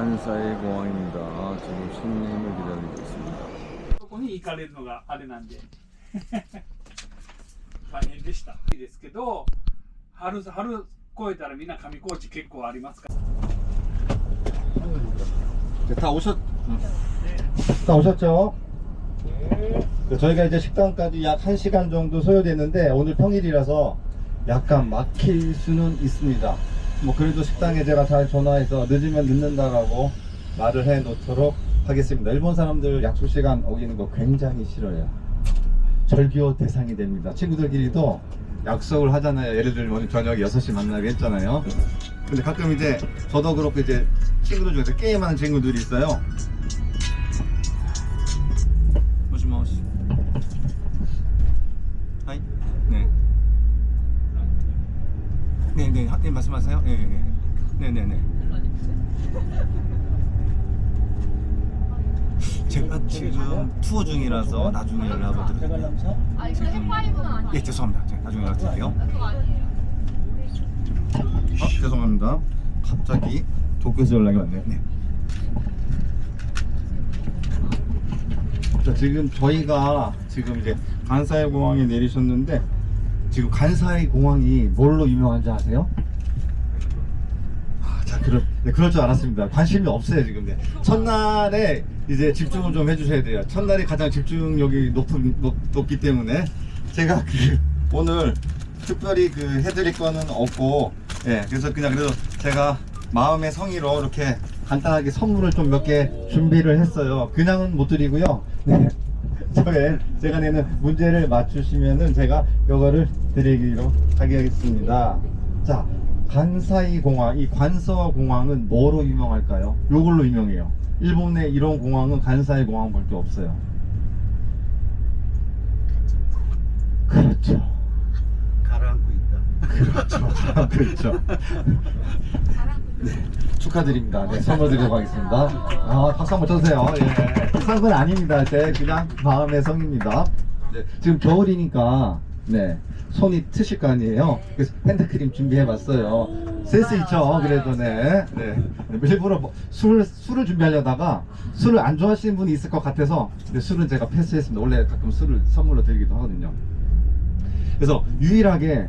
간사이 공항입니다. 지금 손님을 기다리고 있습니다. そこに行かれるのがあれなんで大変でした。いいですけど、春越えたらみんな上高地結構ありますから。 다 오셨죠? 저희가 이제 식당까지 약 1시간 정도 소요됐는데 오늘 평일이라서 약간 막힐 수는 있습니다. 뭐 그래도 식당에 제가 잘 전화해서 늦으면 늦는다라고 말을 해 놓도록 하겠습니다. 일본 사람들 약속 시간 어기는 거 굉장히 싫어요. 절교 대상이 됩니다. 친구들끼리도 약속을 하잖아요. 예를 들면 오늘 저녁 6시 만나기로 했잖아요. 근데 가끔 이제 저도 그렇고 이제 친구들 중에서 게임하는 친구들이 있어요. 모시모시. 하이. 네. 네네. 네, 말씀하세요. 네네. 네네네. 제가 지금 투어 중이라서 나중에 연락을 드릴게요. 아, 이거 F5는 아니에요? 예, 죄송합니다. 제가 나중에 연락 드릴게요. 그거 아니에요. 죄송합니다. 갑자기 도쿄에서 연락이 왔네요. 네. 자, 지금 저희가 지금 이제 간사이 공항에 내리셨는데 지금 간사이 공항이 뭘로 유명한지 아세요? 자, 그럴 줄 알았습니다. 관심이 없어요 지금. 네. 첫날에 이제 집중을 좀 해주셔야 돼요. 첫날이 가장 집중력이 높기 때문에 제가 오늘 특별히 해드릴 거는 없고, 예, 그래서 그래도 제가 마음의 성의로 이렇게 간단하게 선물을 좀 몇 개 준비를 했어요. 그냥은 못 드리고요. 네. 제가 내는 문제를 맞추시면은 제가 이거를 드리기로 하겠습니다. 자, 간사이 공항, 이 관서 공항은 뭐로 유명할까요? 요걸로 유명해요. 일본에 이런 공항은 간사이 공항 볼 게 없어요. 그렇죠. 가라앉고 있다. 그렇죠. 가라앉고 있죠. 네, 축하드립니다. 네, 선물 드리고 가겠습니다. 박수 한번 쳐주세요. 예, 비싼 건 아닙니다. 그냥 마음의 성입니다. 네, 지금 겨울이니까 네, 손이 트실 거 아니에요. 그래서 핸드크림 준비해봤어요. 센스 있죠? 그래도 네. 일부러 술을 준비하려다가 술을 안 좋아하시는 분이 있을 것 같아서 근데 술은 제가 패스했습니다. 원래 가끔 술을 선물로 드리기도 하거든요. 그래서 유일하게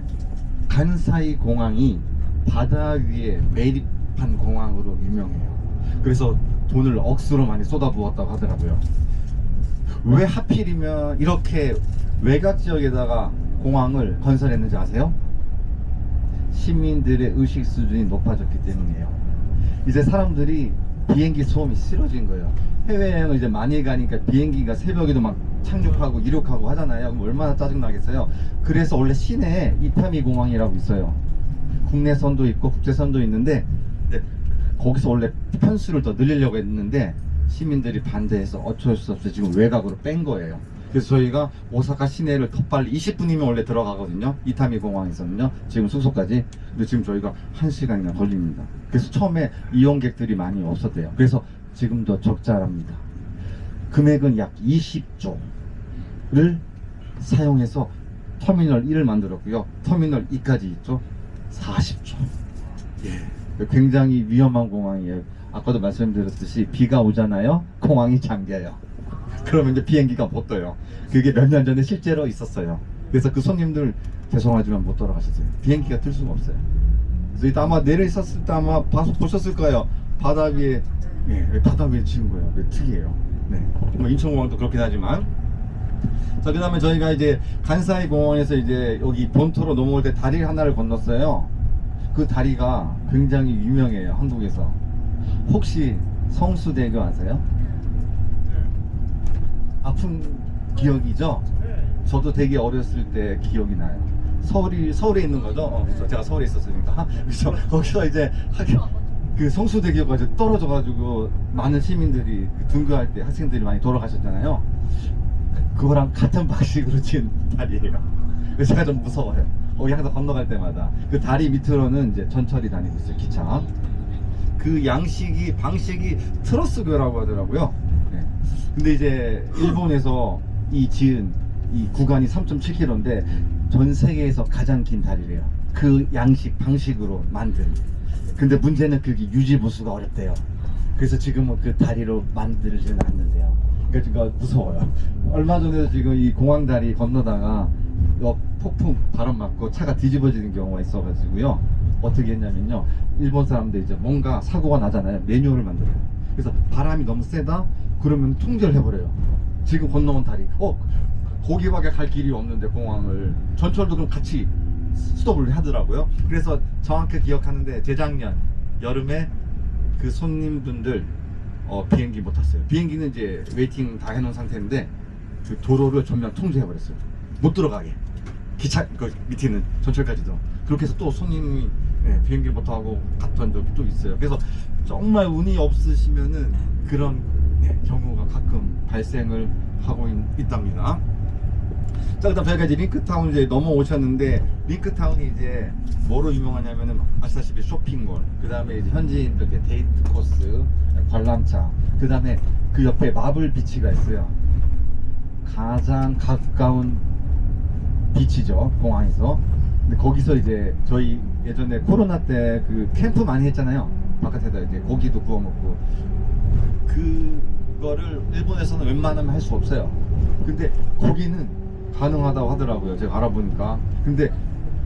간사이 공항이 바다 위에 매립한 공항으로 유명해요. 그래서 돈을 억수로 많이 쏟아부었다고 하더라고요. 왜 하필이면 이렇게 외곽 지역에다가 공항을 건설했는지 아세요? 시민들의 의식 수준이 높아졌기 때문이에요. 이제 사람들이 비행기 소음이 싫어진 거예요. 해외여행을 이제 많이 가니까 비행기가 새벽에도 막 착륙하고 이륙하고 하잖아요. 그럼 얼마나 짜증나겠어요. 그래서 원래 시내에 이타미 공항이라고 있어요. 국내선도 있고 국제선도 있는데 거기서 원래 편수를 더 늘리려고 했는데 시민들이 반대해서 어쩔 수 없이 지금 외곽으로 뺀 거예요. 그래서 저희가 오사카 시내를 더 빨리 20분이면 원래 들어가거든요. 이타미 공항에서는요. 지금 숙소까지. 근데 지금 저희가 1시간이나 걸립니다. 그래서 처음에 이용객들이 많이 없었대요. 그래서 지금도 적자랍니다. 금액은 약 20조를 사용해서 터미널 1을 만들었고요. 터미널 2까지 있죠. 40조. 예. 굉장히 위험한 공항이에요. 아까도 말씀드렸듯이 비가 오잖아요. 공항이 잠겨요. 그러면 이제 비행기가 못 떠요. 그게 몇 년 전에 실제로 있었어요. 그래서 그 손님들 죄송하지만 못 돌아가셨어요. 비행기가 뜰 수가 없어요. 그래서 이따 아마 내려 있었을 때 아마 보셨을 거예요. 바다 위에, 예, 바다 위에 지은 거예요. 특이해요. 네. 뭐 인천공항도 그렇긴 하지만. 자, 그 다음에 저희가 이제 간사이 공원에서 이제 여기 본토로 넘어올 때 다리 하나를 건넜어요. 그 다리가 굉장히 유명해요. 한국에서. 혹시 성수대교 아세요? 아픈 기억이죠? 저도 되게 어렸을 때 기억이 나요. 서울에 있는 거죠? 그래서 제가 서울에 있었으니까. 그래서 거기서 이제 그 성수대교가 이제 떨어져가지고 많은 시민들이 등교할 때 학생들이 많이 돌아가셨잖아요. 그거랑 같은 방식으로 지은 다리예요. 그래서 제가 좀 무서워요. 거기 항상 건너갈 때마다. 그 다리 밑으로는 이제 전철이 다니고 있어요. 기차. 그 방식이 트러스교라고 하더라고요. 네. 근데 이제 일본에서 지은 이 구간이 3.7km인데 전 세계에서 가장 긴 다리래요. 그 방식으로 만든. 근데 문제는 그게 유지 보수가 어렵대요. 그래서 지금은 그 다리로 만들지는 않는데요. 그러니까 지금 무서워요. 얼마 전에도 지금 이 공항 다리 건너다가 폭풍 바람 맞고 차가 뒤집어지는 경우가 있어가지고요. 어떻게 했냐면요. 일본 사람들 이제 뭔가 사고가 나잖아요. 매뉴얼을 만들어요. 그래서 바람이 너무 세다? 그러면 통제를 해버려요. 지금 건너온 다리. 거기밖에 갈 길이 없는데 공항을. 전철도 그럼 같이 스톱을 하더라고요. 그래서 정확히 기억하는데 재작년 여름에 그 손님분들 비행기 못 탔어요. 비행기는 이제 웨이팅 다 해놓은 상태인데 그 도로를 전면 통제해버렸어요. 못 들어가게. 기차 그 밑에 있는 전철까지도. 그렇게 해서 또 손님이 비행기 못 타고 갔던 적이 또 있어요. 그래서 정말 운이 없으시면은 그런 경우가 가끔 발생을 하고 있답니다. 자, 그다음 저희가 이제 링크타운 이제 넘어오셨는데, 링크타운이 이제 뭐로 유명하냐면은 아시다시피 쇼핑몰, 그 다음에 이제 현지인들 데이트 코스, 관람차, 그 다음에 그 옆에 마블 비치가 있어요. 가장 가까운 비치죠, 공항에서. 근데 거기서 이제 저희 예전에 코로나 때 그 캠프 많이 했잖아요. 바깥에다 이제 고기도 구워 먹고. 그거를 일본에서는 웬만하면 할 수 없어요. 근데 거기는 가능하다고 하더라고요. 제가 알아보니까. 근데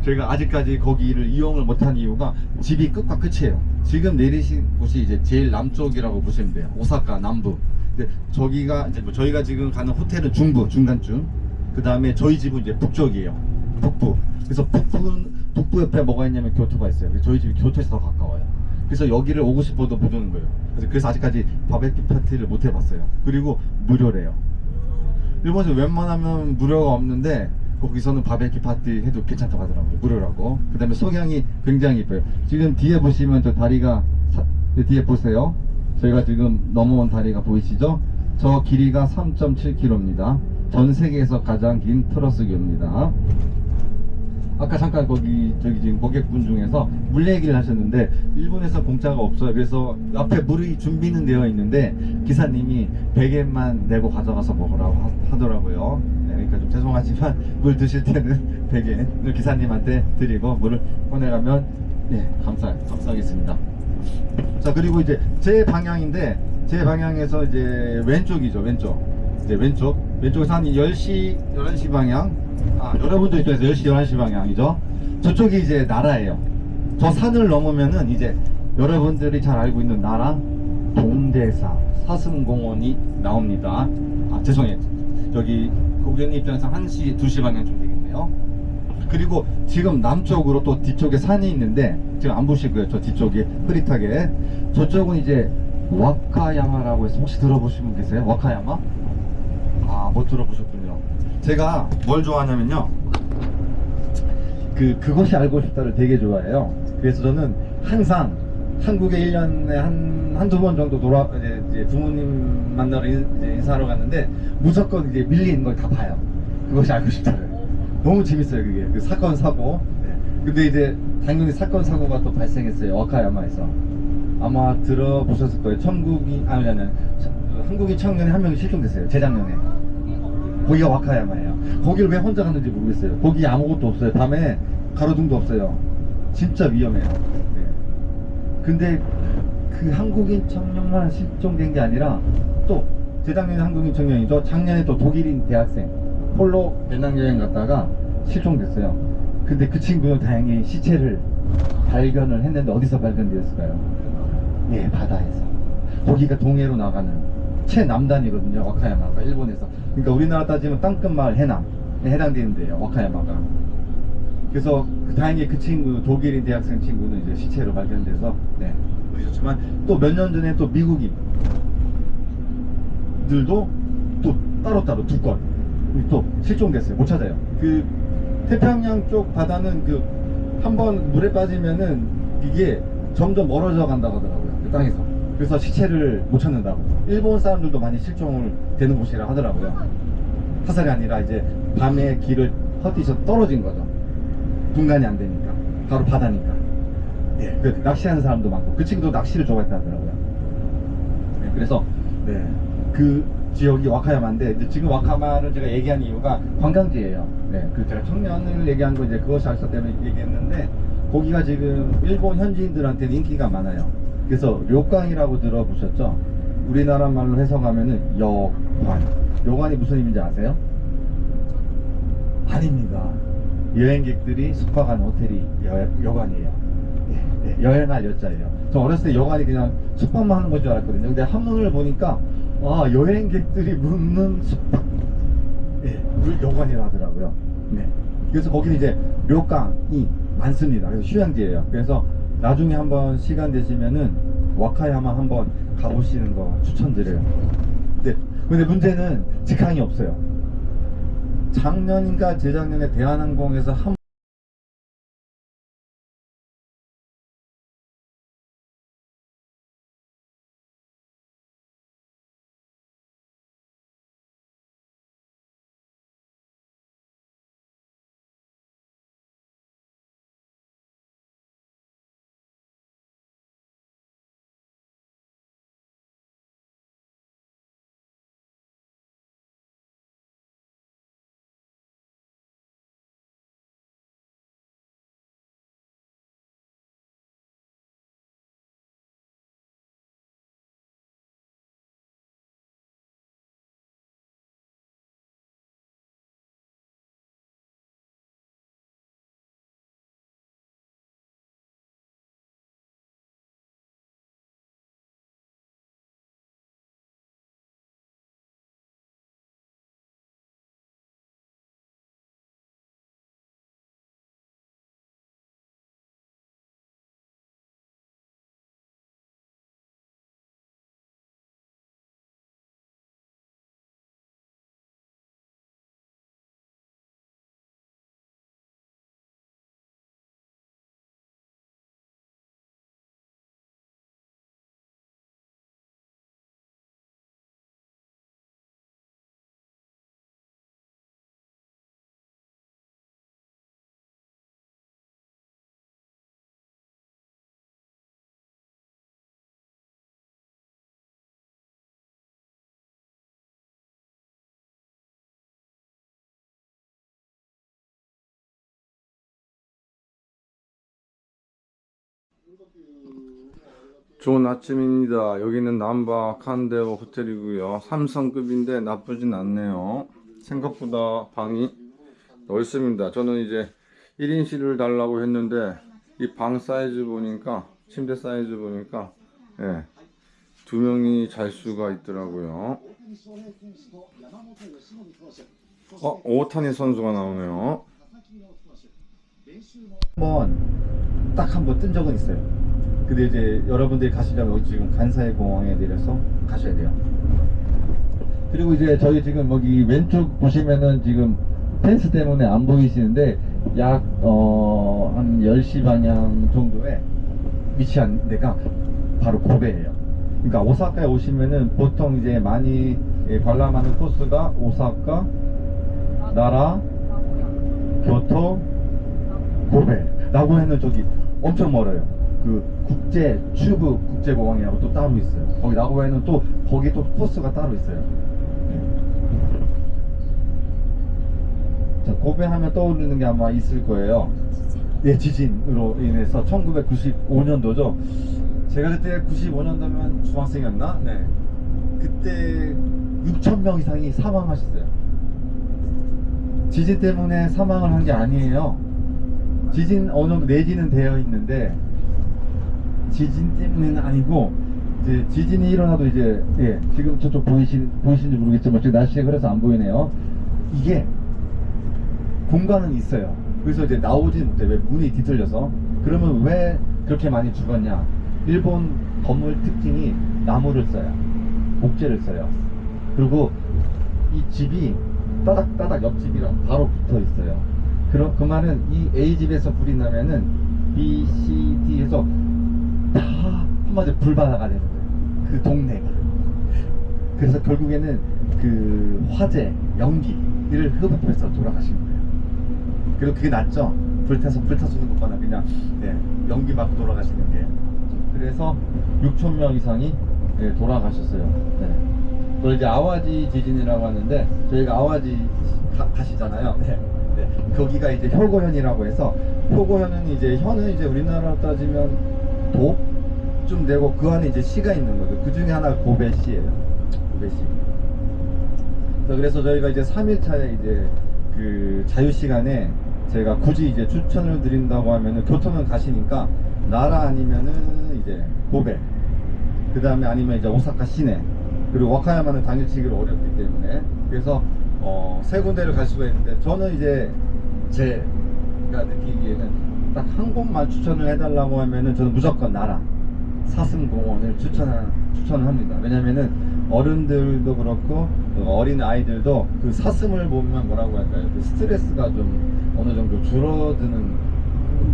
저희가 아직까지 거기를 이용을 못한 이유가 집이 끝과 끝이에요. 지금 내리신 곳이 이제 제일 남쪽이라고 보시면 돼요. 오사카 남부. 근데 저기가 이제 뭐 저희가 지금 가는 호텔은 중부, 중간쯤. 그 다음에 저희 집은 이제 북쪽이에요. 북부. 그래서 북부 옆에 뭐가 있냐면 교토가 있어요. 그래서 저희 집이 교토에서 더 가까워요. 그래서 여기를 오고 싶어도 못 오는 거예요. 그래서 아직까지 바베큐 파티를 못 해봤어요. 그리고 무료래요. 일본에서 웬만하면 무료가 없는데 거기서는 바베큐 파티 해도 괜찮다고 하더라고요. 무료라고. 그 다음에 석양이 굉장히 이뻐요. 지금 뒤에 보시면 저 다리가 뒤에 보세요. 저희가 지금 넘어온 다리가 보이시죠? 저 길이가 3.7km입니다. 전 세계에서 가장 긴 트러스교입니다. 아까 잠깐 저기 지금 고객분 중에서 물 얘기를 하셨는데 일본에서 공짜가 없어요. 그래서 앞에 물이 준비는 되어 있는데 기사님이 100엔만 내고 가져가서 먹으라고 하더라고요. 네, 그러니까 좀 죄송하지만 물 드실 때는 100엔을 기사님한테 드리고 물을 꺼내가면 감사하겠습니다. 자, 그리고 이제 제 방향인데 제 방향에서 이제 왼쪽이죠. 왼쪽에서 한 10시 11시 방향. 여러분도 이쪽에서 10시 11시 방향이죠. 저쪽이 이제 나라예요. 저 산을 넘으면은 이제 여러분들이 잘 알고 있는 나라 동대사 사슴공원이 나옵니다. 죄송해요. 여기 고객님 입장에서 1시 2시 방향쯤 되겠네요. 그리고 지금 남쪽으로 또 뒤쪽에 산이 있는데 지금 안 보시고요. 저 뒤쪽에 흐릿하게. 저쪽은 이제 와카야마라고 해서 혹시 들어보신 분 계세요? 와카야마? 못 들어보셨군요. 제가 뭘 좋아하냐면요, 그것이 알고 싶다를 되게 좋아해요. 그래서 저는 항상 한국에 1년에 한두 번 정도 이제 부모님 만나러 이제 인사하러 갔는데 무조건 이제 밀리는 걸 다 봐요. 그것이 알고 싶다를. 너무 재밌어요, 그게. 그 사건, 사고. 근데 이제 당연히 사건, 사고가 또 발생했어요. 와카야마에서. 아마 들어보셨을 거예요. 한국인 청년이 한 명이 실종됐어요. 재작년에. 거기가 와카야마예요. 거기를 왜 혼자 갔는지 모르겠어요. 거기 아무것도 없어요. 밤에 가로등도 없어요. 진짜 위험해요. 근데 그 한국인 청년만 실종된 게 아니라 또 재작년에 한국인 청년이죠. 작년에 또 독일인 대학생 폴로 배낭여행 갔다가 실종됐어요. 근데 그 친구는 다행히 시체를 발견을 했는데 어디서 발견되었을까요? 바다에서. 거기가 동해로 나가는 최남단이거든요. 와카야마가 일본에서. 그러니까 우리나라 따지면 땅끝 마을 해남에 해당되는데요. 와카야마가. 그래서 다행히 그 친구, 독일인 대학생 친구는 이제 시체로 발견돼서 그렇지만 또 몇 년 전에 또 미국인들도 또 따로따로 두 건 또 실종됐어요. 못 찾아요. 그 태평양 쪽 바다는 그 한번 물에 빠지면은 이게 점점 멀어져 간다고 하더라고요. 그 땅에서. 그래서 시체를 못 찾는다고. 일본 사람들도 많이 실종을 되는 곳이라 하더라고요. 화살이 아니라 이제 밤에 길을 헛디셔 떨어진 거죠. 분간이 안 되니까. 바로 바다니까. 그 낚시하는 사람도 많고. 그 친구도 낚시를 좋아했다 하더라고요. 그래서 그 지역이 와카야마인데 지금 와카야마를 제가 얘기한 이유가 관광지예요. 그 제가 청년을 얘기한 거 이제 그것이 알수 때문에 얘기했는데 거기가 지금 일본 현지인들한테는 인기가 많아요. 그래서 료강이라고 들어보셨죠? 우리나라 말로 해석하면은 여관. 여관이 무슨 의미인지 아세요? 아닙니다. 여행객들이 숙박한 호텔이 여관이에요. 네, 여행할 여자예요. 저 어렸을 때 여관이 그냥 숙박만 하는 건 줄 알았거든요. 근데 한문을 보니까 여행객들이 묵는 숙박, 여관이라 하더라고요. 네. 그래서 거기는 이제 료강이 많습니다. 그래서 휴양지예요. 그래서 나중에 한번 시간 되시면은 와카야마 한번 가보시는 거 추천드려요. 네. 근데 문제는 직항이 없어요. 작년인가 재작년에 대한항공에서 한 좋은 아침입니다. 여기는 남바 칸데오 호텔이고요. 3성급인데 나쁘진 않네요. 생각보다 방이 넓습니다. 저는 이제 1인실을 달라고 했는데 이 방 사이즈 보니까, 침대 사이즈 보니까 두 명이 잘 수가 있더라고요. 오타니 선수가 나오네요. 딱 한 번 뜬 적은 있어요. 근데 이제 여러분들이 가시려면 여기 지금 간사이 공항에 내려서 가셔야 돼요. 그리고 이제 저희 지금 여기 왼쪽 보시면은 지금 펜스 때문에 안 보이시는데 약 한 10시 방향 정도에 위치한 데가 바로 고베예요. 그러니까 오사카에 오시면은 보통 이제 많이 관람하는 코스가 오사카, 나라, 교토, 고베. 나고야는 저기 엄청 멀어요. 그 국제 튜브 국제공항이라고 또 따로 있어요. 거기 나고야는 또 거기 또 코스가 따로 있어요. 자, 고베 하면 떠오르는 게 아마 있을 거예요. 예, 지진으로 인해서 1995년도죠. 제가 그때 95년도면 중학생이었나? 네. 그때 6,000명 이상이 사망하셨어요. 지진 때문에 사망을 한 게 아니에요. 지진 어느 정도 내지는 되어 있는데 지진 때문에는 아니고 이제 지진이 일어나도 이제 지금 저쪽 보이시는지 모르겠지만 지금 날씨가 그래서 안 보이네요. 이게 공간은 있어요. 그래서 이제 나오지 못해. 왜 문이 뒤틀려서. 그러면 왜 그렇게 많이 죽었냐? 일본 건물 특징이 나무를 써요. 목재를 써요. 그리고 이 집이 따닥따닥 옆집이랑 바로 붙어 있어요. 그 말은 이 A집에서 불이 나면은 B, C, D에서 다 한마디로 불바다가 되는 거예요. 그 동네가. 그래서 결국에는 그 화재, 연기를 흡입해서 돌아가신 거예요. 그리고 그게 낫죠. 불타서는 것보다 그냥 연기 맞고 돌아가시는 게. 그래서 6,000명 이상이 돌아가셨어요. 그걸 이제 아와지 지진이라고 하는데 저희가 아와지 가시잖아요. 거기가 이제 효고현이라고 해서 효고현은 이제 현은 이제 우리나라로 따지면 도, 30쯤 되고 그 안에 이제 시가 있는 거죠. 그 중에 하나가 고베시예요. 고베시. 자, 그래서 저희가 이제 3일차에 이제 그 자유 시간에 제가 굳이 이제 추천을 드린다고 하면은 교토는 가시니까 나라 아니면은 이제 고베, 그 다음에 아니면 이제 오사카 시내, 그리고 와카야마는 당일치기로 어렵기 때문에 그래서 세 군데를 갈 수가 있는데 저는 이제 제가 느끼기에는 딱 한 곳만 추천을 해달라고 하면은 저는 무조건 나라 사슴공원을 추천합니다. 왜냐면은 어른들도 그렇고 어린 아이들도 그 사슴을 보면 뭐라고 할까요? 그 스트레스가 좀 어느 정도 줄어드는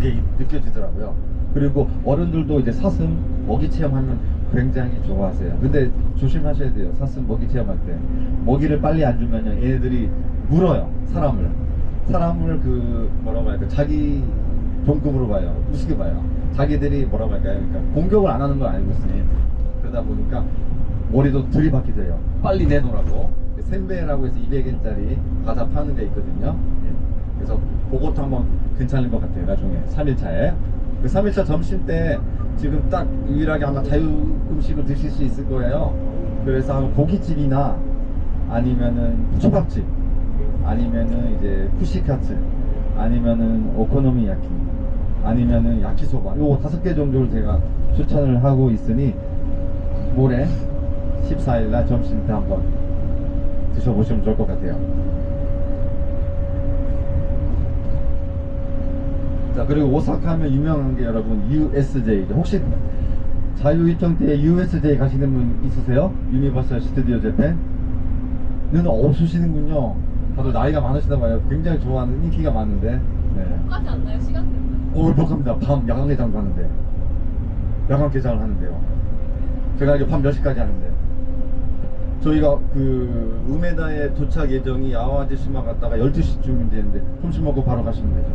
게 느껴지더라고요. 그리고 어른들도 이제 사슴 먹이 체험하면 굉장히 좋아하세요. 근데 조심하셔야 돼요. 사슴 먹이 체험할 때 먹이를 빨리 안 주면요 얘네들이 물어요. 사람을 그 뭐라고 할까 자기 동급으로 봐요. 우습게 봐요. 자기들이 뭐라고 할까요? 그러니까 공격을 안 하는 걸 알고 있으니 그러다 보니까 머리도 들이받게 돼요. 빨리 내놓으라고. 샌베라고 해서 200엔짜리 과자 파는 데 있거든요. 그래서 그것도 한번 괜찮을 것 같아요. 나중에 3일차에 그 3일차 점심 때 지금 딱 유일하게 아마 자유 음식을 드실 수 있을 거예요. 그래서 고깃집이나 아니면은 초밥집 아니면은 이제 쿠시카츠 아니면은 오코노미야키 아니면은 야키소바 요 5개 정도를 제가 추천을 하고 있으니 모레 14일날 점심 때 한번 드셔보시면 좋을 것 같아요. 자, 그리고 오사카 하면 유명한 게 여러분 USJ. 혹시 자유 일정 때 USJ 가시는 분 있으세요? 유니버설 스튜디오 재팬? 는 없으시는군요. 다들 나이가 많으시나 봐요. 굉장히 좋아하는 인기가 많은데. 네. 똑같지 않나요? 시간 때문에? 똑같습니다. 밤 야간 개장 가는데. 야간 개장을 하는데요. 제가 이제 밤 몇 시까지 하는데. 저희가 그 우메다에 도착 예정이 아와지시마 갔다가 12시쯤 되는데 점심 먹고 바로 가시면 되죠.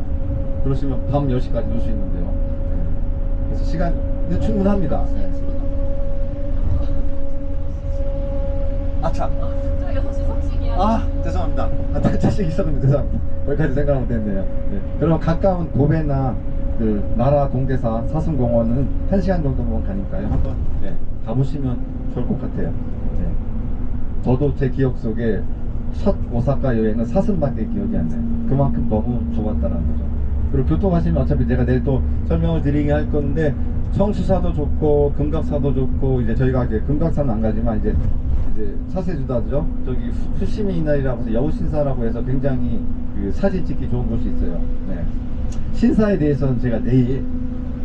그러시면 밤 10시까지 놀 수 있는데요. 네. 그래서 시간은 충분합니다. 네. 아차. 저희가 사실 석식이야. 아 죄송합니다. 탈자식 있었는데 죄송합니다. 거기까지 생각 못했네요. 네. 그럼 가까운 고베나 그 나라 동대사 사슴공원은 1시간 정도만 가니까요. 한번 네, 가보시면 좋을 것 같아요. 네. 저도 제 기억 속에 첫 오사카 여행은 사슴밖에 기억이 안 나요. 그만큼 너무 좋았다는 거죠. 그리고 교통하시면 어차피 제가 내일 또 설명을 드리게 할 건데 청수사도 좋고 금각사도 좋고 이제 저희가 이제 금각사는 안 가지만 이제 사세주다죠. 저기 푸시미 이날이라고 해서 여우신사라고 해서 굉장히 그 사진 찍기 좋은 곳이 있어요. 네. 신사에 대해서는 제가 내일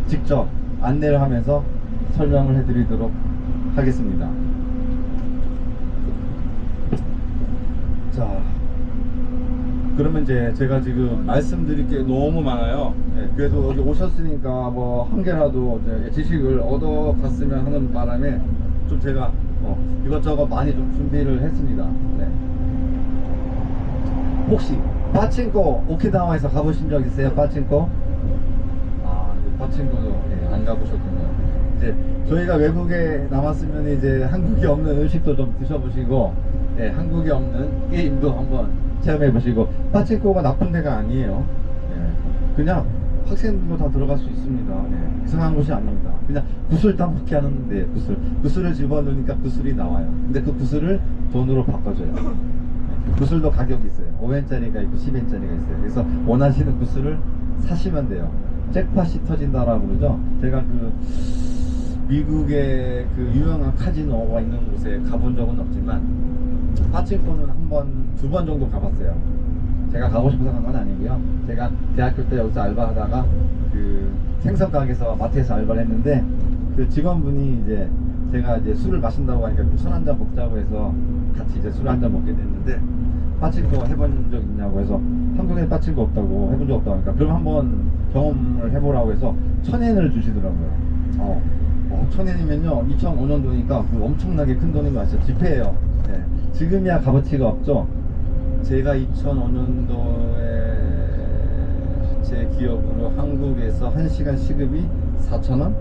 직접 안내를 하면서 설명을 해드리도록 하겠습니다. 자, 그러면 이제 제가 지금 말씀드릴 게 너무 많아요. 네, 그래도 여기 오셨으니까 뭐 한 개라도 이제 지식을 얻어갔으면 하는 바람에 좀 제가 이것저것 많이 좀 준비를 했습니다. 네. 혹시 파친코 오키나와에서 가보신 적 있어요? 파친코? 아, 파친코도 네, 안 가보셨군요. 이제 저희가 외국에 남았으면 이제 한국에 없는 음식도 좀 드셔보시고, 네, 한국에 없는 게임도 한번 체험해보시고, 파친코가 나쁜 데가 아니에요. 네, 그냥 학생들도 다 들어갈 수 있습니다. 네, 이상한 곳이 아닙니다. 그냥 구슬 따먹기 하는데 구슬을 집어넣으니까 구슬이 나와요. 근데 그 구슬을 돈으로 바꿔줘요. 구슬도 가격이 있어요. 5엔짜리가 있고 10엔짜리가 있어요. 그래서 원하시는 구슬을 사시면 돼요. 잭팟이 터진다라고 그러죠. 제가 그 미국의 그 유명한 카지노가 있는 곳에 가본 적은 없지만 파친코는 두 번 정도 가봤어요. 제가 가고 싶어서 간 건 아니고요. 제가 대학교 때 여기서 알바하다가 그 생선 가게에서 마트에서 알바를 했는데 그 직원분이 이제 제가 이제 술을 마신다고 하니까 술 한잔 먹자고 해서 같이 이제 술 한잔 먹게 됐는데 파친코 해본 적 있냐고 해서 한국에 파친코 없다고 해본 적 없다고 하니까 그럼 한번 경험을 해보라고 해서 1000엔을 주시더라고요. 1000엔이면요 2005년도니까 그 엄청나게 큰 돈인 거 아시죠? 지폐예요. 네. 지금이야 값어치가 없죠. 제가 2005년도에 제 기억으로 한국에서 1시간 시급이 4,000원?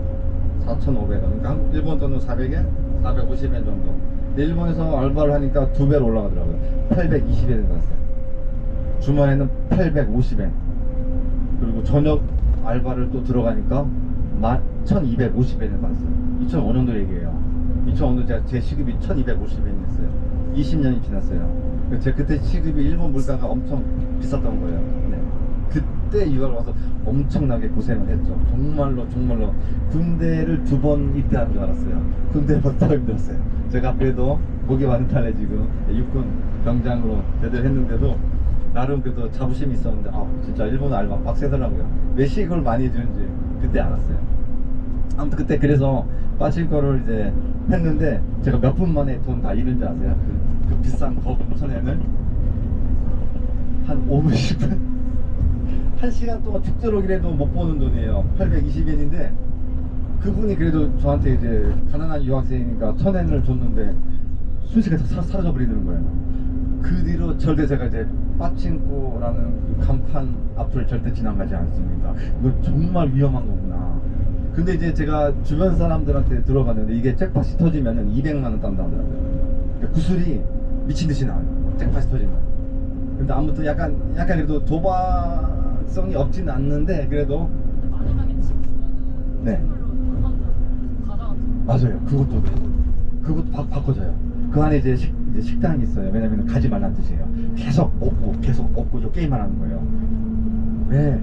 4,500원. 그러니까 일본 돈으로 400엔? 450엔 정도. 근데 일본에서 알바를 하니까 2배로 올라가더라고요. 820엔 나왔어요. 주말에는 850엔. 그리고 저녁 알바를 또 들어가니까 1250엔을 받았어요. 2005년도 얘기예요. 2005년도 제 시급이 1250엔이었어요. 20년이 지났어요. 제 그때 시급이 일본 물가가 엄청 비쌌던 거예요. 네. 그때 유학을 와서 엄청나게 고생을 했죠. 정말로 정말로 군대를 2번 입대한 줄 알았어요. 군대보다 더 힘들었어요. 제가 그래도 목이 많은 탈레 지금 육군 병장으로 제대를 했는데도 나름 그래도 자부심이 있었는데 진짜 일본 알바 빡세더라고요. 왜 시급을 많이 주는지 그때 알았어요. 아무튼 그때 그래서 빠친코를 이제 했는데 제가 몇 분 만에 돈 다 잃은 줄 아세요? 그 비싼 거분 천엔을 한 5분 10분 1시간 동안 축제록이라도 못 버는 돈이에요. 820엔인데 그분이 그래도 저한테 이제 가난한 유학생이니까 1000엔을 줬는데 순식간에 다 사라져 버리는 거예요. 그 뒤로 절대 제가 이제 빠친코라는 그 간판 앞을 절대 지나가지 않습니다. 이거 정말 위험한 거구나. 근데 이제 제가 주변 사람들한테 들어봤는데 이게 잭팟이 터지면은 200만 원 딴다 하더라고요. 그러니까 구슬이 미친 듯이 나와요. 잭팟이 터지면. 근데 아무튼 약간 그래도 도박성이 없지는 않는데 그래도 마지막에 집 주면은 네. 선물로 과자 같은 거. 맞아요. 그것도 바꿔줘요. 그 안에 이제 식당이 있어요. 왜냐면 가지 말란 뜻이에요. 계속 없고 저 게임만 하는 거예요. 왜?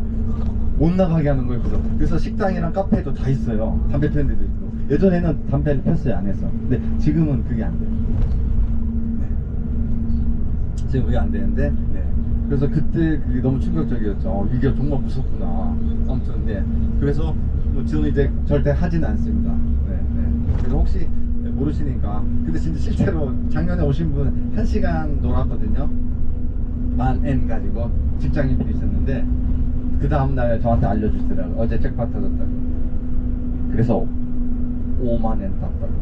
못 나가게 하는 거예요. 그래서 식당이랑 카페도 다 있어요. 담배 피는 데도 있고. 예전에는 담배를 폈어요, 안에서. 근데 지금은 그게 안 돼요. 네. 지금 그게 안 되는데, 네. 그래서 그때 그게 너무 충격적이었죠. 이게 정말 무섭구나. 아무튼, 네. 그래서 뭐 저는 이제 절대 하지는 않습니다. 네. 그래서 혹시 모르시니까. 근데 진짜 실제로 작년에 오신 분 1시간 놀았거든요. 10,000엔 가지고 직장인분이 있었는데, 그 다음날 저한테 알려주시더라고요. 어제 잭팟 터졌다고. 그래서 5만 엔 땄다고.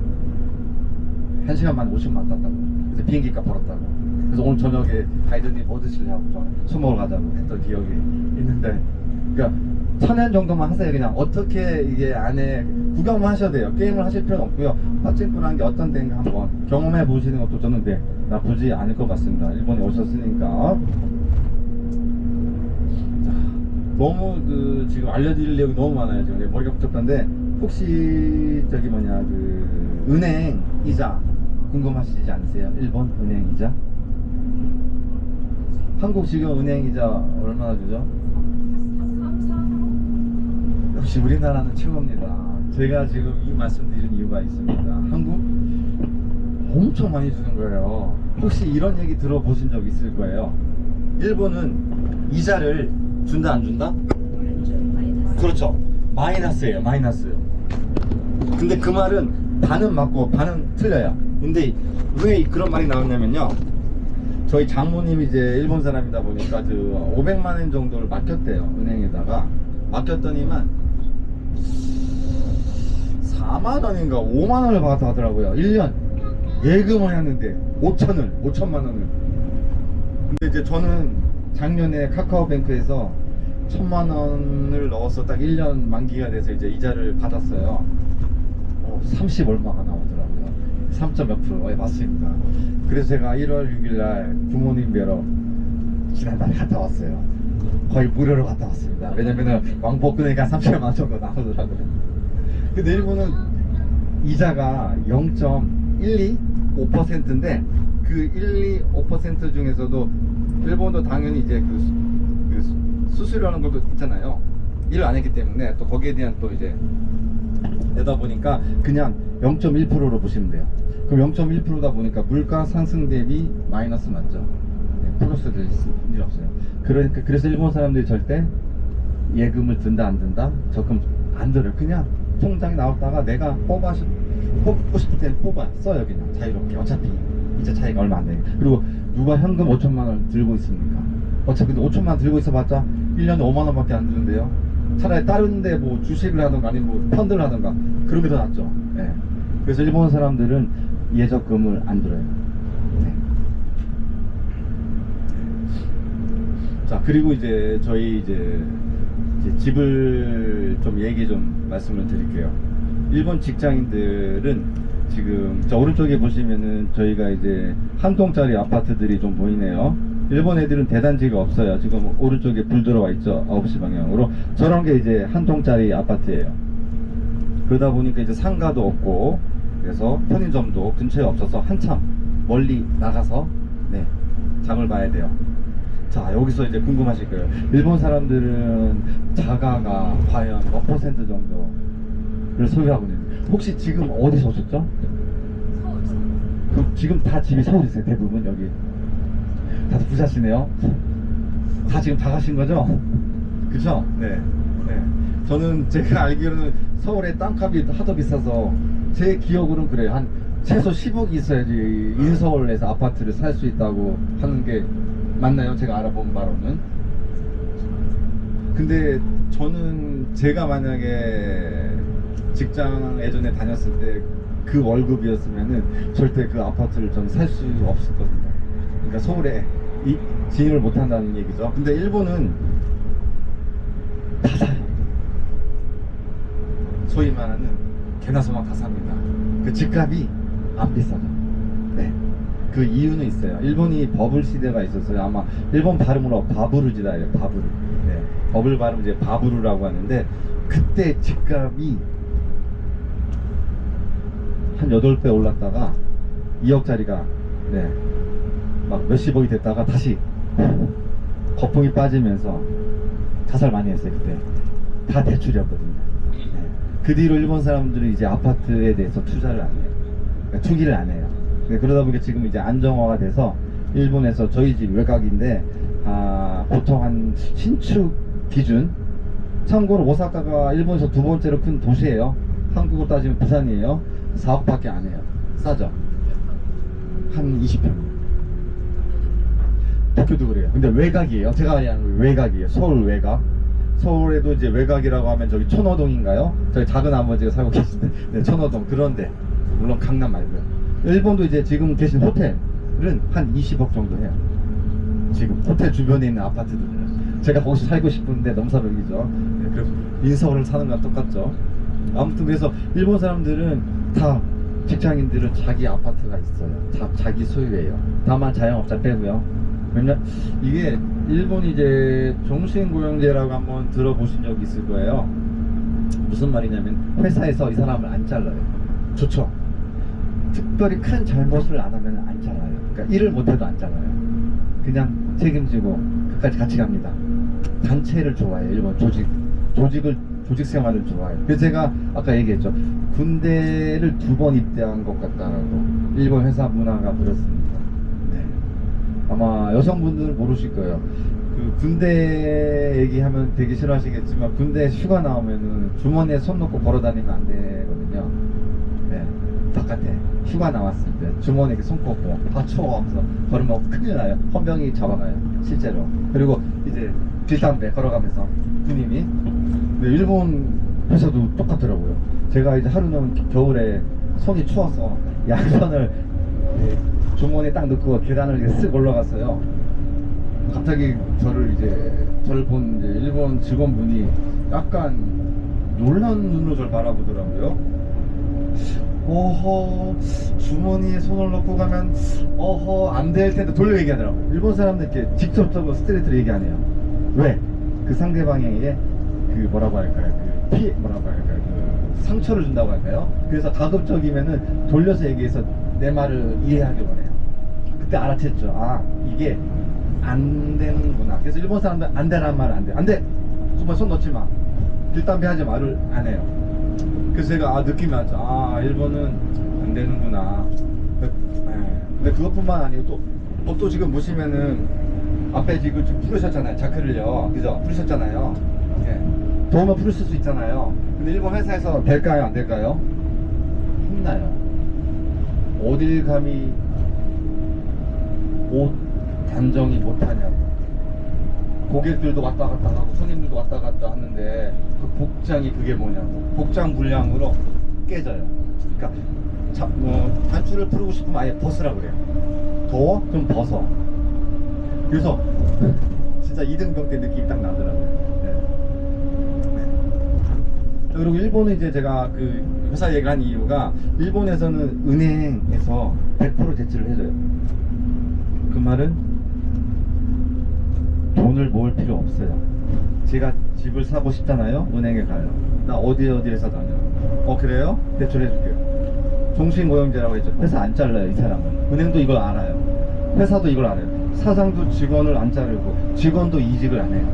1시간 만에 50만 땄다고. 그래서 비행기 값 벌었다고. 그래서 오늘 저녁에 가이드님 뭐 드시려고 술 먹으러 가자고 했던 기억이 있는데, 그러니까 1000엔 정도만 하세요. 그냥 어떻게 이게 안에 구경만 하셔도 돼요. 게임을 하실 필요는 없고요. 빠친코라는 게 어떤 데인가 한번 경험해 보시는 것도 저는 나쁘지 않을 것 같습니다. 일본에 오셨으니까. 너무 지금 알려드릴 내용이 너무 많아요. 지금 머리가 복잡한데 혹시 은행 이자 궁금하시지 않으세요? 일본 은행 이자? 한국 지금 은행 이자 얼마나 주죠? 3, 4? 역시 우리나라는 최고입니다. 제가 지금 이 말씀드리는 이유가 있습니다. 한국 엄청 많이 주는 거예요. 혹시 이런 얘기 들어보신 적 있을 거예요. 일본은 이자를 준다 안 준다? 그렇죠. 마이너스예요. 마이너스. 근데 그 말은 반은 맞고 반은 틀려요. 근데 왜 그런 말이 나왔냐면요, 저희 장모님이 이제 일본 사람이다 보니까 500만 엔 정도를 맡겼대요. 은행에다가 맡겼더니만 4만 원인가 5만 원을 받았다 하더라고요. 1년 예금을 했는데 5천만 원을. 근데 이제 저는 작년에 카카오뱅크에서 1000만 원을 넣어서 딱 1년 만기가 돼서 이제 이자를 받았어요. 30 얼마가 나오더라고요. 3.몇 %. 예, 맞습니다. 그래서 제가 1월 6일 날 부모님 뵈러 지난달에 갔다 왔어요. 거의 무료로 갔다 왔습니다. 왜냐면은 왕복 끊으니까 30만 원 정도 나오더라고요. 근데 일본은 이자가 0.125%인데 그 125% 중에서도 일본도 당연히 이제 그 수수료라는 것도 있잖아요. 일을 안 했기 때문에 또 거기에 대한 또 이제 내다 보니까 그냥 0.1%로 보시면 돼요. 그럼 0.1%다 보니까 물가 상승 대비 마이너스 맞죠? 네, 플러스 될 일 없어요. 그러니까 그래서 일본 사람들이 절대 예금을 든다 안 든다 적금 안 들어요. 그냥 통장에 나왔다가 내가 뽑고 싶을 때는 뽑아 써요. 그냥 자유롭게. 어차피 이자 차이가 얼마 안 되니까. 그리고 누가 현금 5천만 원 들고 있습니까? 어차피 5천만 원 들고 있어봤자 1년에 5만 원밖에 안 주는데요. 차라리 다른데 뭐 주식을 하던가 아니면 뭐 펀드를 하던가 그런 게 더 낫죠. 네. 그래서 일본 사람들은 예적금을 안 들어요. 네. 자, 그리고 이제 저희 이제 집을 좀 얘기 좀 말씀을 드릴게요. 일본 직장인들은 지금 저 오른쪽에 보시면은 저희가 이제 한 동짜리 아파트들이 좀 보이네요. 일본 애들은 대단지가 없어요. 지금 오른쪽에 불 들어와 있죠. 9시 방향으로. 저런 게 이제 한 동짜리 아파트예요. 그러다 보니까 이제 상가도 없고, 그래서 편의점도 근처에 없어서 한참 멀리 나가서 네, 장을 봐야 돼요. 자, 여기서 이제 궁금하실 거예요. 일본 사람들은 자가가 과연 몇 퍼센트 정도를 소유하고 있는지. 혹시 지금 어디서 오셨죠? 서울 그럼 지금 다 집이 서울이세요? 대부분 여기 다들 부자시네요. 다 지금 다 가신 거죠? 그죠? 네. 네. 저는 제가 알기로는 서울에 땅값이 하도 비싸서 제 기억으로는 그래요. 한 최소 10억이 있어야지 인서울에서 아파트를 살 수 있다고 하는 게 맞나요? 제가 알아본 바로는. 근데 저는 제가 만약에 직장 예전에 다녔을 때 그 월급이었으면은 절대 그 아파트를 전 살 수 없었거든요. 그러니까 서울에 진입을 못 한다는 얘기죠. 근데 일본은 다 사요. 소위 말하는 개나 소만 다 삽니다. 그 집값이 안 비싸죠. 네. 그 이유는 있어요. 일본이 버블 시대가 있었어요. 아마 일본 발음으로 바부르지다예요. 바부르. 네. 버블 발음 이제 바부르라고 하는데, 그때 집값이 한 8배 올랐다가 2억짜리가 네, 막 몇십억이 됐다가 다시 거품이 빠지면서 자살 많이 했어요. 그때 다 대출이었거든요. 네. 그 뒤로 일본 사람들은 이제 아파트에 대해서 투자를 안 해요. 그러니까 투기를 안 해요. 네, 그러다 보니까 지금 이제 안정화가 돼서 일본에서 저희 집 외곽인데 보통 한 신축 기준, 참고로 오사카가 일본에서 두 번째로 큰 도시예요. 한국으로 따지면 부산이에요. 4억밖에 안 해요. 싸죠? 한 20평. 도쿄도 그래요. 근데 외곽이에요. 제가 그냥 외곽이에요. 서울 외곽. 서울에도 이제 외곽이라고 하면 저기 천호동인가요? 저기 작은 아버지가 살고 계신데, 네, 천호동. 그런데 물론 강남 말고요. 일본도 이제 지금 계신 호텔은 한 20억 정도 해요. 지금 호텔 주변에 있는 아파트들은. 제가 거기서 살고 싶은데 넘사벽이죠. 네, 그럼 인서울을 사는 거랑 똑같죠. 아무튼 그래서 일본 사람들은 다, 직장인들은 자기 아파트가 있어요. 자기 소유예요. 다만 자영업자 빼고요. 왜냐면 이게 일본이 이제 종신고용제라고 한번 들어보신 적 있을 거예요. 무슨 말이냐면 회사에서 이 사람을 안 잘라요. 좋죠. 특별히 큰 잘못을 안 하면 안 잘라요. 그러니까 일을 못해도 안 잘라요. 그냥 책임지고 끝까지 같이 갑니다. 단체를 좋아해요. 일본 조직 생활을 좋아해요. 그래서 제가 아까 얘기했죠. 군대를 2번 입대한 것 같다라고. 일본 회사 문화가 그렇습니다. 네. 아마 여성분들은 모르실 거예요. 그 군대 얘기하면 되게 싫어하시겠지만, 군대 휴가 나오면은 주머니에 손 넣고 걸어 다니면 안 되거든요. 네. 바깥에 휴가 나왔을 때 주머니에 손 꽂고 추워 하면서 걸으면 큰일 나요. 헌병이 잡아가요. 실제로. 그리고 이제 길담배 걸어가면서 군인이. 네, 일본 회사도 똑같더라고요. 제가 이제 하루는 겨울에 손이 추워서 양손을 주머니에 딱 넣고 계단을 이렇게 쓱 올라갔어요. 갑자기 저를 본 이제 일본 직원분이 약간 놀란 눈으로 저를 바라보더라고요. 어허, 주머니에 손을 넣고 가면 안 될 텐데 돌려 얘기하더라고요. 일본 사람들 이렇게 직접적으로 스트레이트로 얘기 안 해요. 왜? 그 상대방에게 그 뭐라고 할까요? 그 뭐라고 할까요? 그 상처를 준다고 할까요? 그래서 가급적이면은 돌려서 얘기해서 내 말을 이해하길 원해요. 그때 알아챘죠. 아, 이게 안 되는구나. 그래서 일본 사람들 안 되란 말 안 돼. 안 돼! 정말 손 넣지 마. 길담배 하지 말을 안 해요. 그래서 제가 느낌이 왔죠. 아, 일본은 안 되는구나. 근데 그것뿐만 아니고 또 지금 보시면은 앞에 지금 좀 풀으셨잖아요. 자크를요. 그죠? 풀으셨잖아요. 예. 더우면 풀으실 수 있잖아요. 근데 일본 회사에서 될까요? 안 될까요? 혼나요. 어딜 감히 옷 단정히 못하냐고. 고객들도 왔다 갔다 하고 손님들도 왔다 갔다 하는데 그 복장이 그게 뭐냐고. 복장 불량으로 깨져요. 그러니까 단추를 풀고 싶으면 아예 벗으라 그래요. 더워? 그럼 벗어. 그래서 진짜 이등병 때 느낌이 딱 나더라고요. 네. 그리고 일본은 이제 제가 그 회사 얘기를 한 이유가, 일본에서는 은행에서 100% 대출을 해줘요. 그 말은 돈을 모을 필요 없어요. 제가 집을 사고 싶잖아요. 은행에 가요. 나 어디 회사 다녀. 그래요? 대출해줄게요. 종신고용제라고 했죠. 회사 안 잘라요, 이 사람은. 은행도 이걸 알아요. 회사도 이걸 알아요. 사장도 직원을 안 자르고 직원도 이직을 안 해요.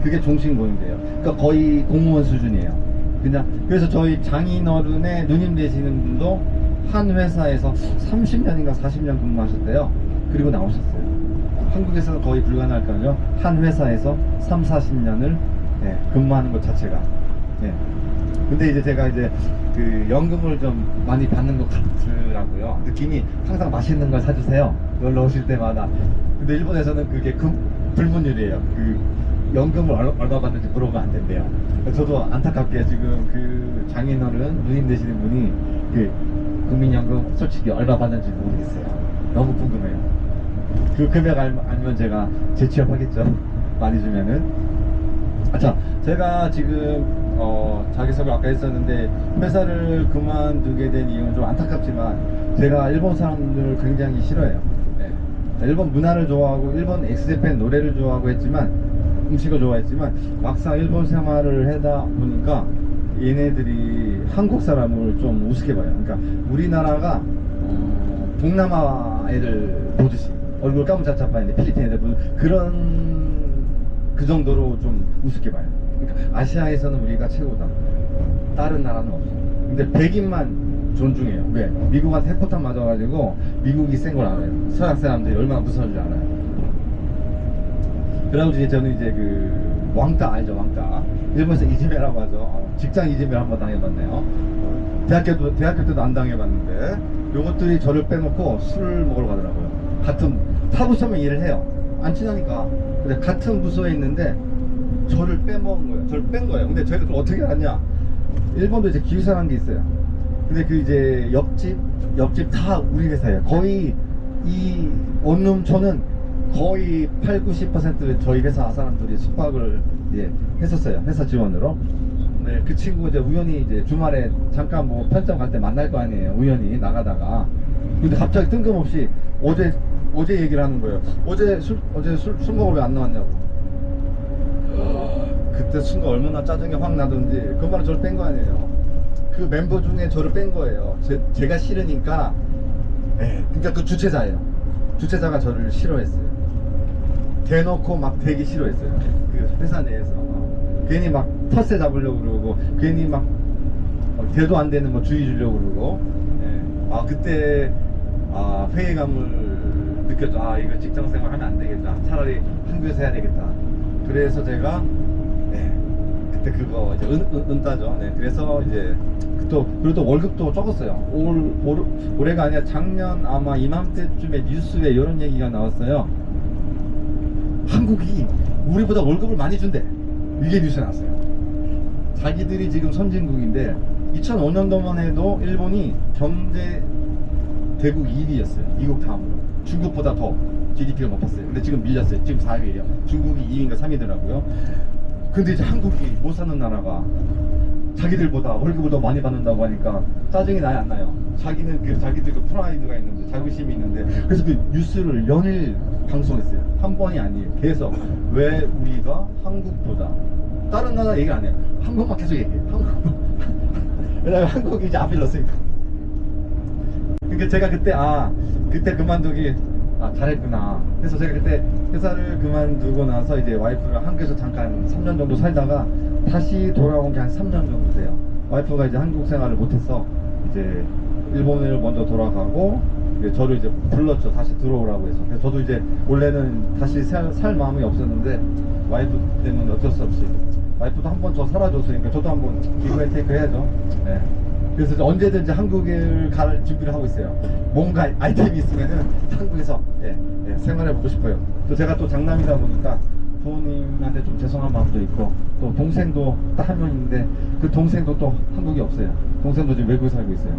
그게 종신고용제예요. 그러니까 거의 공무원 수준이에요. 그냥 그래서 저희 장인어른의 누님 되시는 분도 한 회사에서 30년인가 40년 근무하셨대요. 그리고 나오셨어요. 한국에서는 거의 불가능할걸요. 한 회사에서 3, 40년을 근무하는 것 자체가. 근데 이제 제가 이제 그 연금을 좀 많이 받는 것 같더라고요. 느낌이 항상 맛있는 걸 사주세요. 놀러 오실 때마다. 근데 일본에서는 그게 불문율이에요. 그 연금을 얼마 받는지 물어보면 안 된대요. 저도 안타깝게 지금 그 장인어른 누님 되시는 분이 그 국민연금 솔직히 얼마 받는지 모르겠어요. 너무 궁금해요. 그 금액 알면 제가 재취업하겠죠. 많이 주면은. 자, 제가 지금 자기소개 아까 했었는데 회사를 그만두게 된 이유는 좀 안타깝지만 제가 일본 사람들을 굉장히 싫어해요. 일본 문화를 좋아하고 일본 엑스제팬 노래를 좋아하고 했지만 음식을 좋아했지만 막상 일본 생활을 하다 보니까 얘네들이 한국 사람을 좀 우습게 봐요. 그러니까 우리나라가 동남아 애들 보듯이 얼굴 까무잡잡한데 필리핀 애들 보듯이 그 정도로 좀 우습게 봐요. 그러니까 아시아에서는 우리가 최고다. 다른 나라는 없어. 근데 백인만 존중해요. 왜? 미국한테 핵포탄 맞아가지고 미국이 센 걸 알아요. 서양 사람들이 얼마나 무서운 줄 알아요. 그러고 이제 저는 이제 그 왕따 알죠? 왕따. 일본에서 이지메라고 하죠. 직장 이지메를 한번 당해봤네요. 대학교 때도 안 당해봤는데 요것들이 저를 빼놓고 술을 먹으러 가더라고요. 같은 타부서면 일을 해요. 안 친하니까. 근데 같은 부서에 있는데 저를 빼먹은 거예요. 저를 뺀 거예요. 근데 저희가 그걸 어떻게 알았냐? 일본도 이제 기숙사라는 게 있어요. 근데 그 이제 옆집 다 우리 회사예요. 거의 이 원룸촌은 거의 80~90% 저희 회사 사람들이 숙박을 했었어요. 회사 지원으로. 네, 그 친구 이제 우연히 이제 주말에 잠깐 뭐 편점 갈 때 만날 거 아니에요. 우연히 나가다가. 근데 갑자기 뜬금없이 어제 얘기를 하는 거예요. 어제 술 먹으러 왜 안 나왔냐고. 그때 순간 얼마나 짜증이 확 나던지. 그 말은 저를 뺀 거 아니에요. 그 멤버 중에 저를 뺀 거예요. 제가 싫으니까. 그러니까 그 주최자예요. 주최자가 저를 싫어했어요. 대놓고 막 되게 싫어했어요. 그 회사 내에서 괜히 막 텃세 잡으려고 그러고 괜히 막 대도 안 되는 뭐 주의 주려고 그러고. 그때 회의감을 느꼈죠. 이거 직장생활 하면 안 되겠다. 차라리 한국에서 해야 되겠다. 그래서 제가 그때 그거 이제 은따죠. 그래서 이제 그래도 월급도 적었어요. 올해가 아니라 작년 아마 이맘때쯤에 뉴스에 이런 얘기가 나왔어요. 한국이 우리보다 월급을 많이 준대. 이게 뉴스에 나왔어요. 자기들이 지금 선진국인데 2005년도만 해도 일본이 경제 대국 1위였어요. 미국 다음으로. 중국보다 더 GDP가 높았어요. 근데 지금 밀렸어요. 지금 4위예요. 중국이 2위인가 3위더라고요. 근데 이제 한국이 못 사는 나라가 자기들보다 월급을 더 많이 받는다고 하니까 짜증이 나요, 안 나요? 자기들 그 프라이드가 있는데, 자부심이 있는데. 그래서 그 뉴스를 연일 방송했어요. 한 번이 아니에요. 계속. 왜 우리가 한국보다, 다른 나라 얘기 안 해요. 한국만 계속 얘기해요. 왜냐면 한국이 이제 앞을 넣었으니까. 그러니까 제가 그때 그만두기 잘했구나. 그래서 제가 그때 회사를 그만두고 나서 이제 와이프가 한국에서 잠깐 3년 정도 살다가 다시 돌아온 게 한 3년 정도 돼요. 와이프가 이제 한국 생활을 못해서 이제 일본을 먼저 돌아가고 저를 이제 불렀죠. 다시 들어오라고 해서. 그래서 저도 이제 원래는 다시 살 마음이 없었는데 와이프 때문에 어쩔 수 없이 와이프도 한 번 더 살아줬으니까 저도 한번 기브앤 테이크 해야죠. 그래서 이제 언제든지 한국을 갈 준비를 하고 있어요. 뭔가 아이템이 있으면은 한국에서 생활해보고 싶어요. 또 제가 또 장남이다 보니까 부모님한테 좀 죄송한 마음도 있고, 또 동생도 딱 한 명 있는데 그 동생도 또 한국이 없어요. 동생도 지금 외국에 살고 있어요.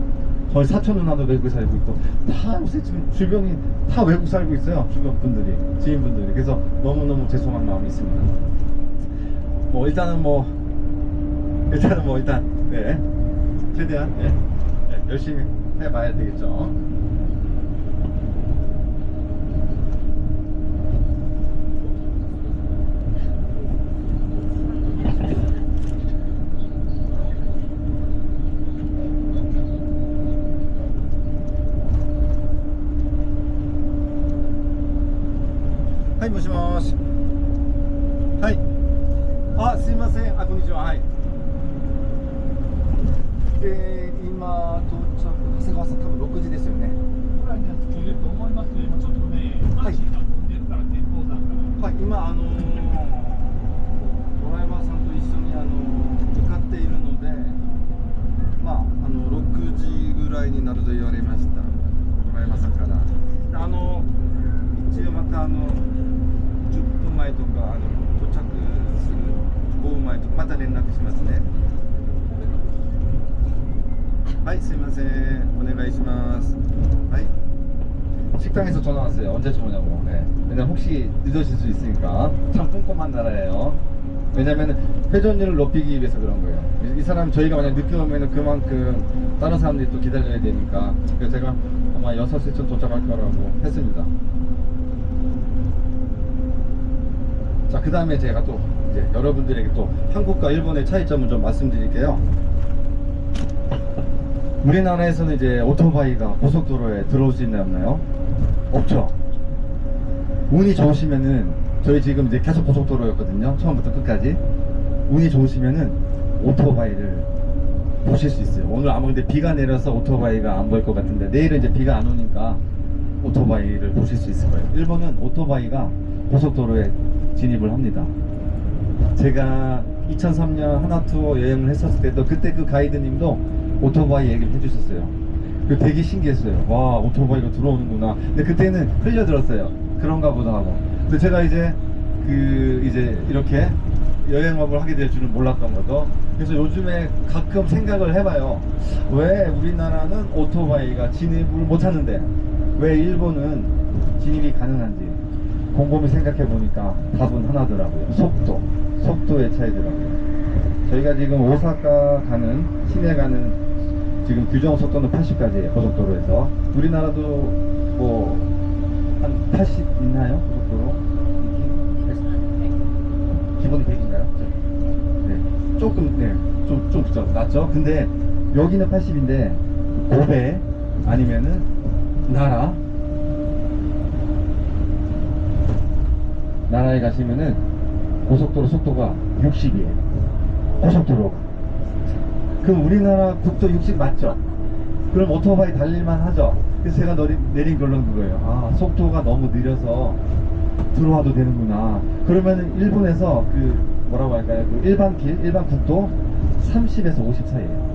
저희 사촌 누나도 외국에 살고 있고, 다 요새 지금 주변이 다 외국 살고 있어요. 주변 분들이, 지인분들이. 그래서 너무너무 죄송한 마음이 있습니다. 일단 최대한 열심히 해봐야 되겠죠. はい、もしもし。はい。あ、すいません。あ、こんにちは。はい。今到着、長谷川さん、多分6時ですよね。ぐらいには着けると思いますけど、今ちょっとね、阪神が混んでるから、天候だから。はい、今、ドライバーさんと一緒に向かっているので、まあ、6時ぐらいになると言われました。ドライバーさんから。一応また10分前とか到着する5分前とかまた連絡しますね。はい、すいません。お願いします。はい. 식당에서 전화 왔어요. 언제 주무냐고. 네. 왜냐면 혹시 늦으실 수 있으니까 참 꼼꼼한 나라예요. 왜냐면 회전율을 높이기 위해서 그런 거예요. 이 사람 저희가 만약 늦게 오면 그만큼 다른 사람들이 또 기다려야 되니까. 그래서 제가 아마 6시쯤 도착할 거라고 했습니다. 자, 그 다음에 제가 또 이제 여러분들에게 또 한국과 일본의 차이점을 좀 말씀드릴게요. 우리나라에서는 이제 오토바이가 고속도로에 들어올 수 있나요, 없나요? 없죠. 운이 좋으시면은 저희 지금 이제 계속 고속도로였거든요. 처음부터 끝까지. 운이 좋으시면은 오토바이를 보실 수 있어요. 오늘 아마 근데 비가 내려서 오토바이가 안 보일 것 같은데 내일은 이제 비가 안 오니까 오토바이를 보실 수 있을 거예요. 일본은 오토바이가 고속도로에 진입을 합니다. 제가 2003년 하나투어 여행을 했었을 때도 그때 그 가이드님도 오토바이 얘기를 해주셨어요. 되게 신기했어요. 와, 오토바이가 들어오는구나. 근데 그때는 흘려들었어요. 그런가 보다 하고. 근데 제가 이제 이제 이렇게 여행업을 하게 될 줄은 몰랐던 거죠. 그래서 요즘에 가끔 생각을 해봐요. 왜 우리나라는 오토바이가 진입을 못하는데 왜 일본은 진입이 가능한지 곰곰이 생각해 보니까 답은 하나더라고요. 속도의 차이더라고요. 저희가 지금 오사카 가는 시내 가는 지금 규정 속도는 80까지예요. 고속도로에서. 우리나라도 뭐 한 80 있나요? 고속도로? 기본이 100인가요? 네. 조금 좀 그쵸 낮죠? 근데 여기는 80인데 고베 아니면은 나라에 가시면은 고속도로 속도가 60이에요. 고속도로가. 그럼 우리나라 국도 60 맞죠? 그럼 오토바이 달릴만 하죠? 그래서 제가 내린 결론은 그거예요. 아, 속도가 너무 느려서 들어와도 되는구나. 그러면 일본에서 뭐라고 할까요? 일반 국도 30에서 50 사이에요.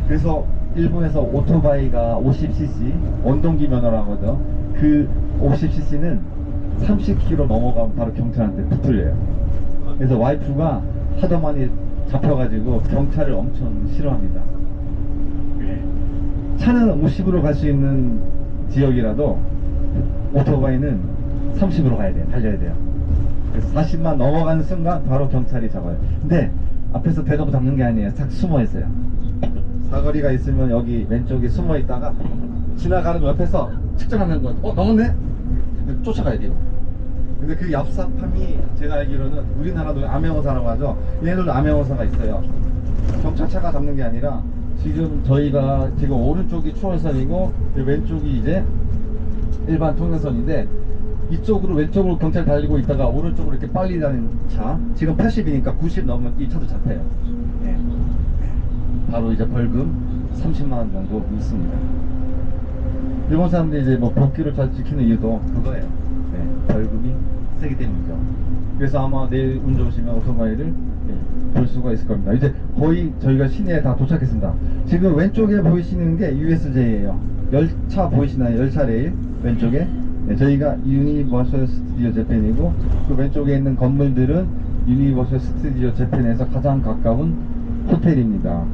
그래서 일본에서 오토바이가 50cc, 원동기 면허라고 하죠. 그 50cc는 30km 넘어가면 바로 경찰한테 붙들려요. 그래서 와이프가 하도 많이 잡혀가지고 경찰을 엄청 싫어합니다. 차는 50으로 갈 수 있는 지역이라도 오토바이는 30으로 가야 돼요. 달려야 돼요. 그래서 40만 넘어가는 순간 바로 경찰이 잡아요. 근데 앞에서 대놓고 잡는 게 아니에요. 딱 숨어 있어요. 사거리가 있으면 여기 왼쪽에 숨어 있다가 지나가는 옆에서 측정하는 거. 넘었네? 쫓아가야 돼요. 근데 그 얍삽함이 제가 알기로는 우리나라도 암행어사라고 하죠. 얘네들도 암행어사가 있어요. 경찰차가 잡는 게 아니라 지금 저희가 지금 오른쪽이 추월선이고 왼쪽이 이제 일반 통행선인데 이쪽으로 왼쪽으로 경찰 달리고 있다가 오른쪽으로 이렇게 빨리 가는 차 지금 80이니까 90 넘으면 이 차도 잡혀요. 네. 바로 이제 벌금 30만원 정도 있습니다. 일본 사람들이 이제 뭐 법규를 잘 지키는 이유도 그거예요. 네, 벌금이 세기 때문이죠. 그래서 아마 내일 운 좋으시면 오토바이를 볼 수가 있을 겁니다. 이제 거의 저희가 시내에 다 도착했습니다. 지금 왼쪽에 보이시는 게 USJ예요. 열차 보이시나요? 열차 레일 왼쪽에. 네, 저희가 유니버셜 스튜디오 재팬이고 그 왼쪽에 있는 건물들은 유니버셜 스튜디오 재팬에서 가장 가까운 호텔입니다.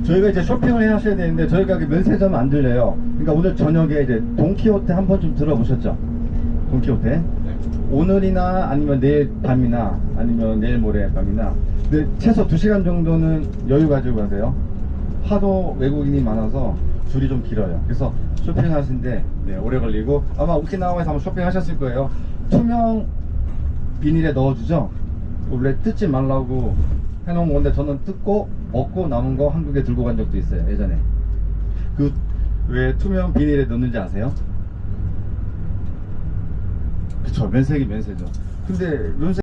저희가 이제 쇼핑을 해야 하셔야 되는데 저희가 면세점 안 들려요. 그러니까 오늘 저녁에 이제 돈키호테 한 번 좀 들어보셨죠? 돈키호테. 네. 오늘이나 아니면 내일 밤이나 아니면 내일 모레 밤이나 근데 최소 2시간 정도는 여유 가지고 가세요. 하도 외국인이 많아서 줄이 좀 길어요. 그래서 쇼핑하시는데 네, 오래 걸리고 아마 오키나와에서 한번 쇼핑하셨을 거예요. 투명 비닐에 넣어주죠. 원래 뜯지 말라고 해놓은 건데 저는 뜯고 먹고 남은 거 한국에 들고 간 적도 있어요. 예전에. 그 왜 투명 비닐에 넣는지 아세요? 그쵸, 면세기 면세죠. 근데 면세